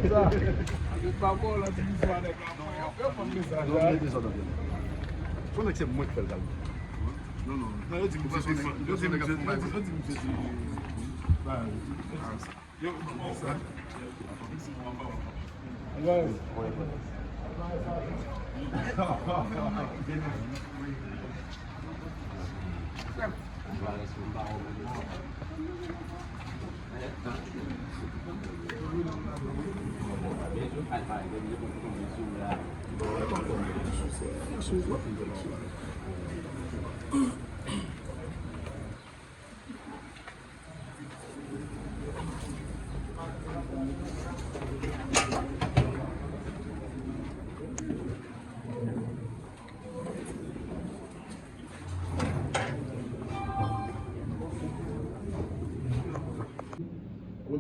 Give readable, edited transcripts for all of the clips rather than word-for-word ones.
Ça. Pas bon, là, tu me vois avec la main. Message. Faut que c'est moi qui fais le Non, non. Non, je dis que c'est ouais.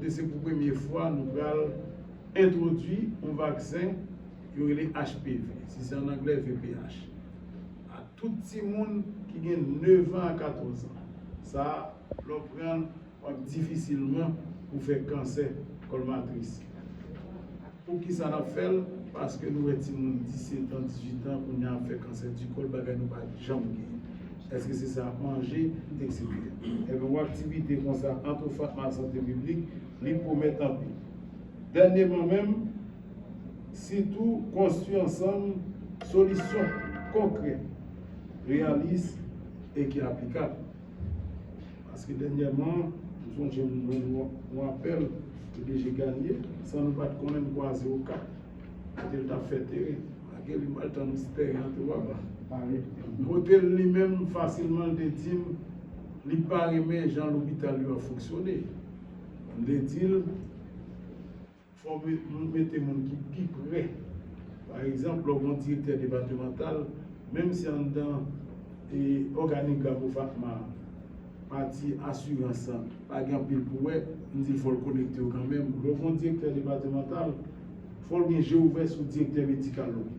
C'est pour la première fois nous allons introduire un vaccin qui est le HPV, si c'est en anglais VPH. À tout le monde qui a 9 ans à 14 ans, ça le prend difficilement pour faire cancer colmatrice. Pour qui ça l'a fait? Parce que nous avons 17 ans, 18 ans, pour nous fait cancer du col, nous pas jamais. Est-ce que c'est ça manger, etc. Et bien, une activité comme ça, entre Fatma santé publique, lui promet en plus. Dernièrement même, si tout construit ensemble, solutions concrètes, réalistes et qui applicables. Parce que dernièrement, nous appelle que j'ai gagné, sans nous pas connaître quoi au cas. Il a fait terre. Il a pas le temps de se terre, tu vois. L'hôtel lui-même facilement de dire, il paraît mais Jean l'hôpital lui a fonctionné. De dire, il faut mettre les gens qui sont prêts. Par exemple, le directeur départemental, même si on dans l'organigramme pour Fatma, partie assurance, pas grand pile pour eux, il faut le connecter quand même. Le directeur départemental, il faut le jeu ouvert sur le directeur médical de l'hôpital.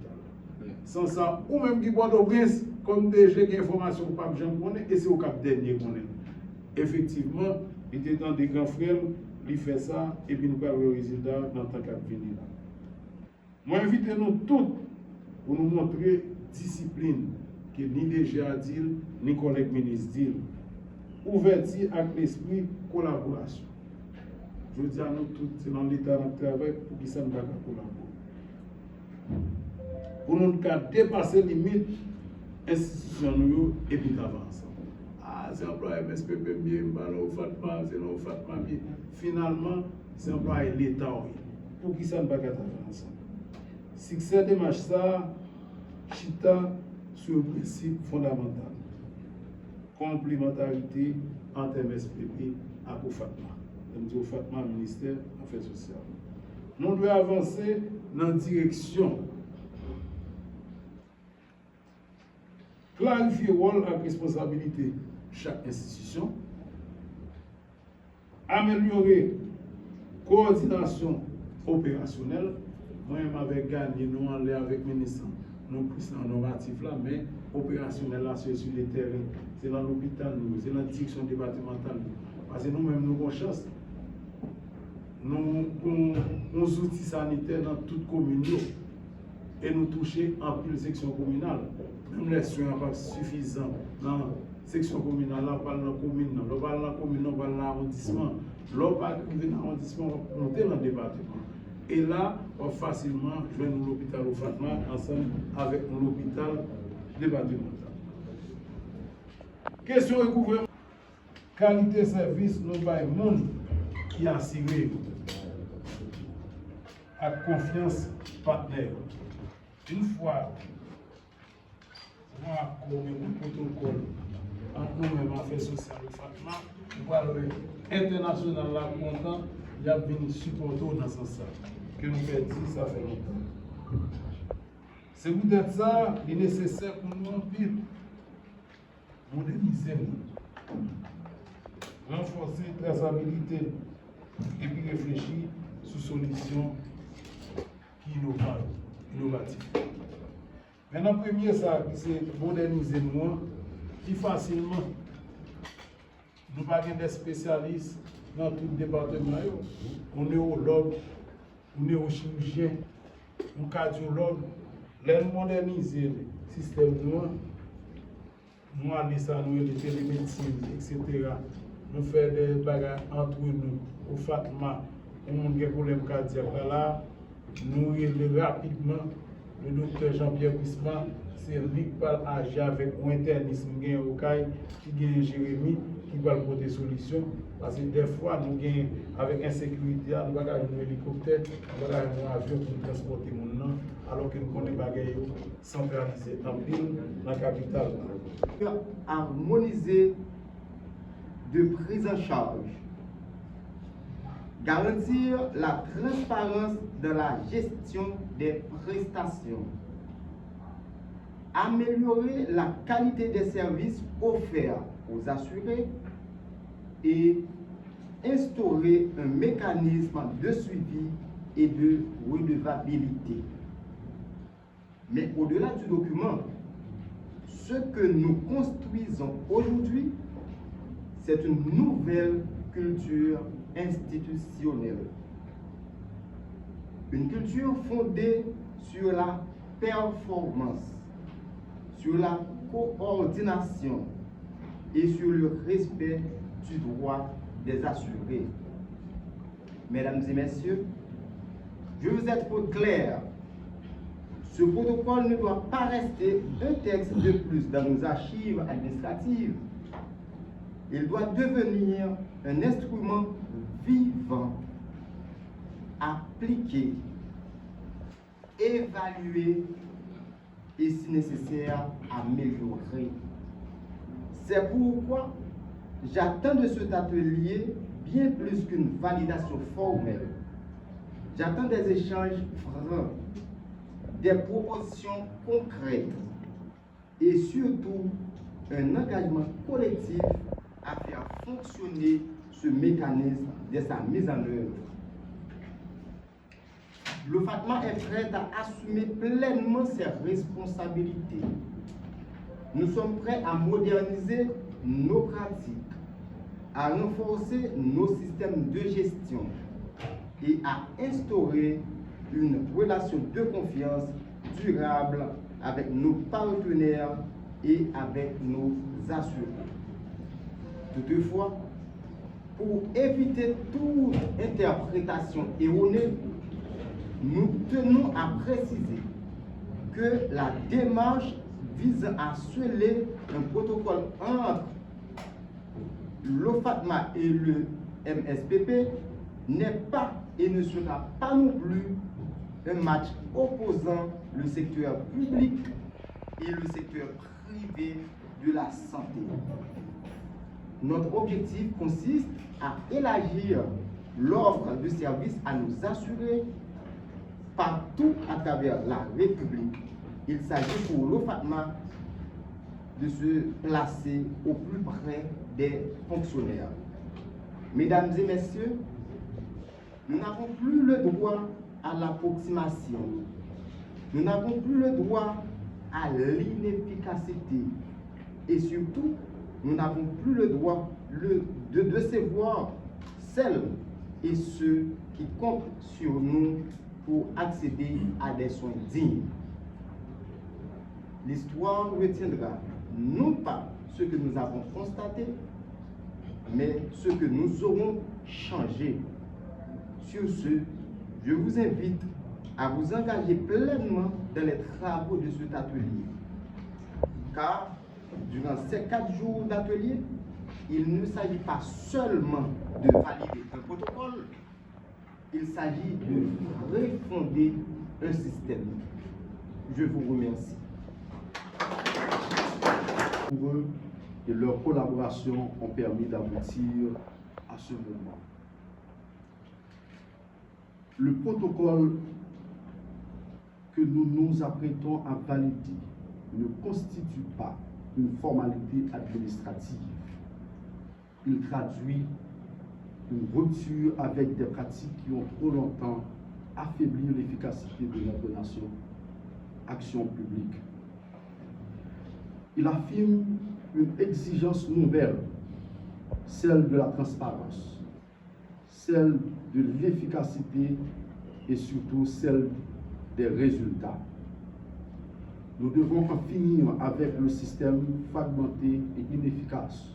Sans ça, ou même qui boit d'Au-Prince, comme déjà qui information pour pas jamais connaître, et c'est au cap dernier qu'on est. Effectivement, il était dans des grands frères, il fait ça, et puis nous avons le résultat dans le temps qu'il venir là. Moi, invitez nous tous pour nous montrer discipline que ni DGA dit, ni collègue ministre dit. Ouverture avec l'esprit collaboration. Je dis à nous tous, c'est dans l'état de travail pour qu'ils s'en va collaborer. Pour nous dépasser les limites institutionnelles et puis d'avancer. Ah, c'est employé MSPP bien, Fatma, c'est non Fatma bien. Finalement, c'est employé l'État pour qu'ils s'en va avancer. Succès de marche ça, chita sur le principe fondamental. Complémentarité entre MSPP et Fatma. Nous Fatma, ministère des Affaires sociales. Nous devons avancer dans la direction. Clarifier le rôle et la responsabilité de chaque institution. Améliorer la coordination opérationnelle. Moi-même avec gagné, nous allons avec le ministre. Nous plus normatif là, mais opérationnel là, c'est sur le terrain. C'est dans l'hôpital, c'est dans la direction départementale. Parce que nous-mêmes, nous avons chance. Nous avons des outils sanitaires dans toute commune. Et nous toucher en plus section communale. Même les soins ne sont pas suffisants dans la section communale, là, on parle dans la commune, on parle dans la commune, on parle dans l'arrondissement. Là, on parle dans l'arrondissement, on monter dans le département. Et là, on va facilement joindre l'hôpital au Fatma ensemble avec l'hôpital départemental. Question du gouvernement. Qualité de service, nous avons un monde qui a assuré à confiance partenaire. Une fois, on a commis un protocole entre nous-mêmes affaires sociales au Fatma, nous allons international là content, il a venu supporter dans ce sens. Que nous faisons, ça fait longtemps. C'est peut-être ça, il est nécessaire pour nous en pile. Moderniser nous. Renforcer la traçabilité et puis réfléchir sur solutions qui innovatives. Maintenant, premier, ça, c'est moderniser nous, qui facilement, nous n'avons pas des spécialistes dans tout le département, on est au log, ou neurochirurgien, ou cardiologue, les moderniser le système nous allons ça, nous les télémédecine, etc. Nous faisons des bagages entre nous, au Fatma, on a des problèmes cardiaques là, nous relèvons rapidement le docteur Jean-Pierre Bisman, c'est lui qui parle avec un internisme au CAI, qui gagne Jérémy, qui va porter des solutions. Parce que des fois, nous gagnons avec insécurité, nous avons un hélicoptère, nous avons un avion pour transporter mon nom, alors que nous connaissons des bagages centralisés en ville, dans la capitale. Harmoniser de prise en charge. Garantir la transparence de la gestion des prestations. Améliorer la qualité des services offerts aux assurés et instaurer un mécanisme de suivi et de redevabilité. Mais au-delà du document, ce que nous construisons aujourd'hui, c'est une nouvelle culture institutionnelle. Une culture fondée sur la performance, sur la coordination et sur le respect du droit des assurés. Mesdames et messieurs, je veux être clair. Ce protocole ne doit pas rester un texte de plus dans nos archives administratives. Il doit devenir un instrument vivant, appliqué, évalué et, si nécessaire, amélioré. C'est pourquoi j'attends de cet atelier bien plus qu'une validation formelle. J'attends des échanges francs, des propositions concrètes et surtout un engagement collectif à faire fonctionner ce mécanisme de sa mise en œuvre. Le Fatma est prêt à assumer pleinement ses responsabilités. Nous sommes prêts à moderniser nos pratiques, à renforcer nos systèmes de gestion et à instaurer une relation de confiance durable avec nos partenaires et avec nos assurés. Toutefois, pour éviter toute interprétation erronée, nous tenons à préciser que la démarche vise à sceller un protocole entre l'OFATMA et le MSPP n'est pas et ne sera pas non plus un match opposant le secteur public et le secteur privé de la santé. Notre objectif consiste à élargir l'offre de services à nos assurés partout à travers la République. Il s'agit pour l'OFATMA de se placer au plus près des fonctionnaires. Mesdames et messieurs, nous n'avons plus le droit à l'approximation. Nous n'avons plus le droit à l'inefficacité. Et surtout, nous n'avons plus le droit de décevoir celles et ceux qui comptent sur nous pour accéder à des soins dignes. L'histoire retiendra non pas ce que nous avons constaté, mais ce que nous aurons changé. Sur ce, je vous invite à vous engager pleinement dans les travaux de cet atelier. Car, durant ces 4 jours d'atelier, il ne s'agit pas seulement de valider un protocole, il s'agit de refonder un système. Je vous remercie. Pour eux et leur collaboration ont permis d'aboutir à ce moment. Le protocole que nous nous apprêtons à valider ne constitue pas une formalité administrative. Il traduit une rupture avec des pratiques qui ont trop longtemps affaibli l'efficacité de notre nation, action publique. Il affirme une exigence nouvelle, celle de la transparence, celle de l'efficacité et surtout celle des résultats. Nous devons en finir avec le système fragmenté et inefficace.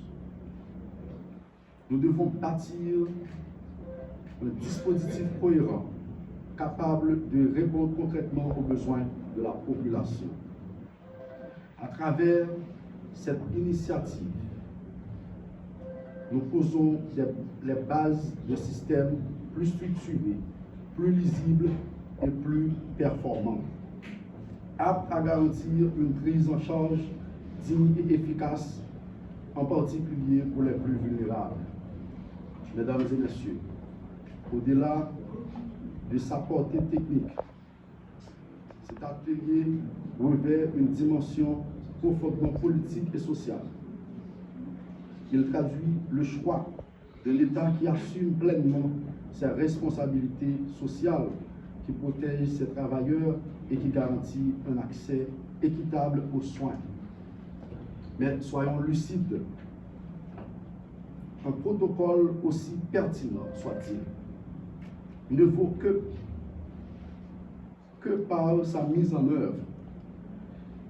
Nous devons bâtir un dispositif cohérent, capable de répondre concrètement aux besoins de la population. À travers cette initiative, nous posons les bases de systèmes plus structurés, plus lisibles et plus performants, aptes à garantir une prise en charge digne et efficace, en particulier pour les plus vulnérables. Mesdames et messieurs, au-delà de sa portée technique, cet atelier revêt une dimension profondément politique et sociale. Il traduit le choix de l'État qui assume pleinement ses responsabilités sociales, qui protège ses travailleurs et qui garantit un accès équitable aux soins. Mais soyons lucides, un protocole aussi pertinent soit-il ne vaut que par sa mise en œuvre.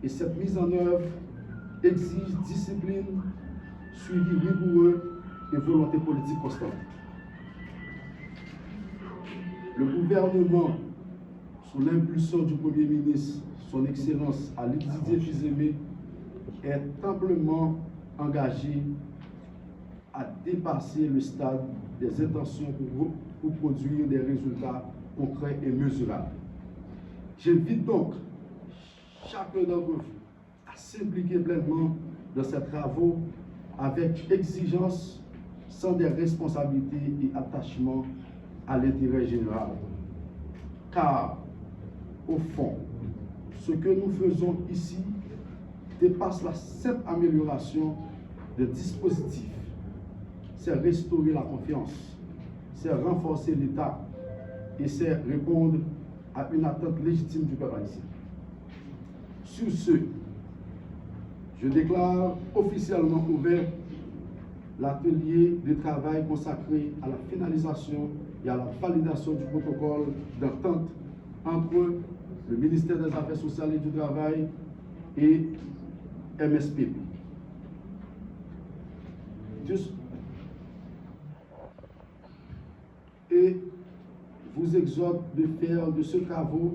Et cette mise en œuvre exige discipline, suivi rigoureux et volonté politique constante. Le gouvernement, sous l'impulsion du Premier ministre, son Excellence Ali Didier Fils-Aimé, est amplement engagé à dépasser le stade des intentions pour produire des résultats concrets et mesurables. J'invite donc chacun d'entre vous à s'impliquer pleinement dans ces travaux avec exigence, sans des responsabilités et attachement à l'intérêt général. Car, au fond, ce que nous faisons ici dépasse la simple amélioration des dispositifs. C'est restaurer la confiance, c'est renforcer l'État et c'est répondre à une attente légitime du peuple haïtien. Sur ce, je déclare officiellement ouvert l'atelier de travail consacré à la finalisation et à la validation du protocole d'entente entre le ministère des Affaires sociales et du Travail et MSPP. Et vous exhorte de faire de ce travaux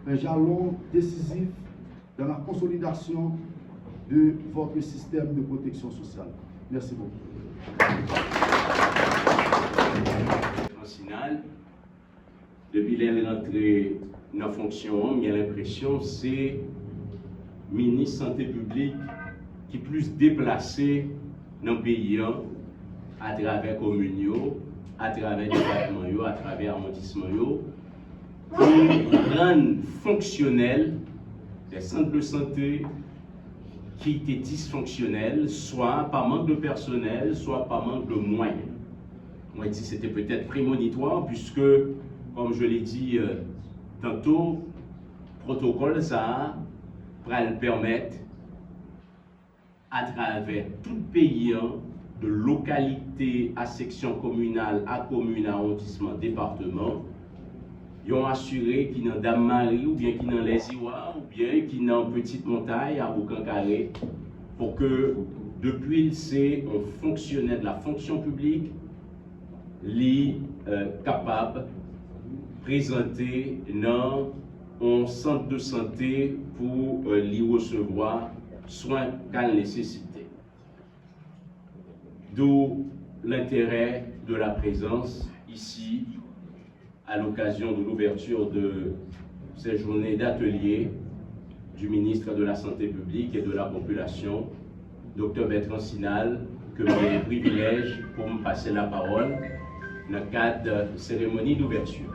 un jalon décisif dans la consolidation de votre système de protection sociale. Merci beaucoup. Depuis l'entrée dans fonction, il y a l'impression que c'est le ministre Santé publique qui est plus déplacé dans le pays à travers les communes, à travers les départements, à travers l'arrondissement, pour rendre fonctionnel des centres de santé qui étaient dysfonctionnels, soit par manque de personnel, soit par manque de moyens. Moi, je dis c'était peut-être prémonitoire, puisque, comme je l'ai dit tantôt, le protocole, ça va le permettre, à travers tout le pays, de localité à section communale, à commune, à arrondissement, département, ils ont assuré qu'ils n'ont Dame-Marie, ou bien qu'ils n'ont les Iwa, ou bien qu'ils n'ont Petite Montagne, à Boucan-Carré, pour que, depuis le on fonctionnait de la fonction publique, les capables de présenter dans un centre de santé pour les recevoir soins qu'elle nécessité. D'où l'intérêt de la présence ici, à l'occasion de l'ouverture de ces journées d'atelier du ministre de la Santé publique et de la Population, Dr Bertrand Sinal, que j'ai le privilège pour me passer la parole dans le cadre de cérémonie d'ouverture.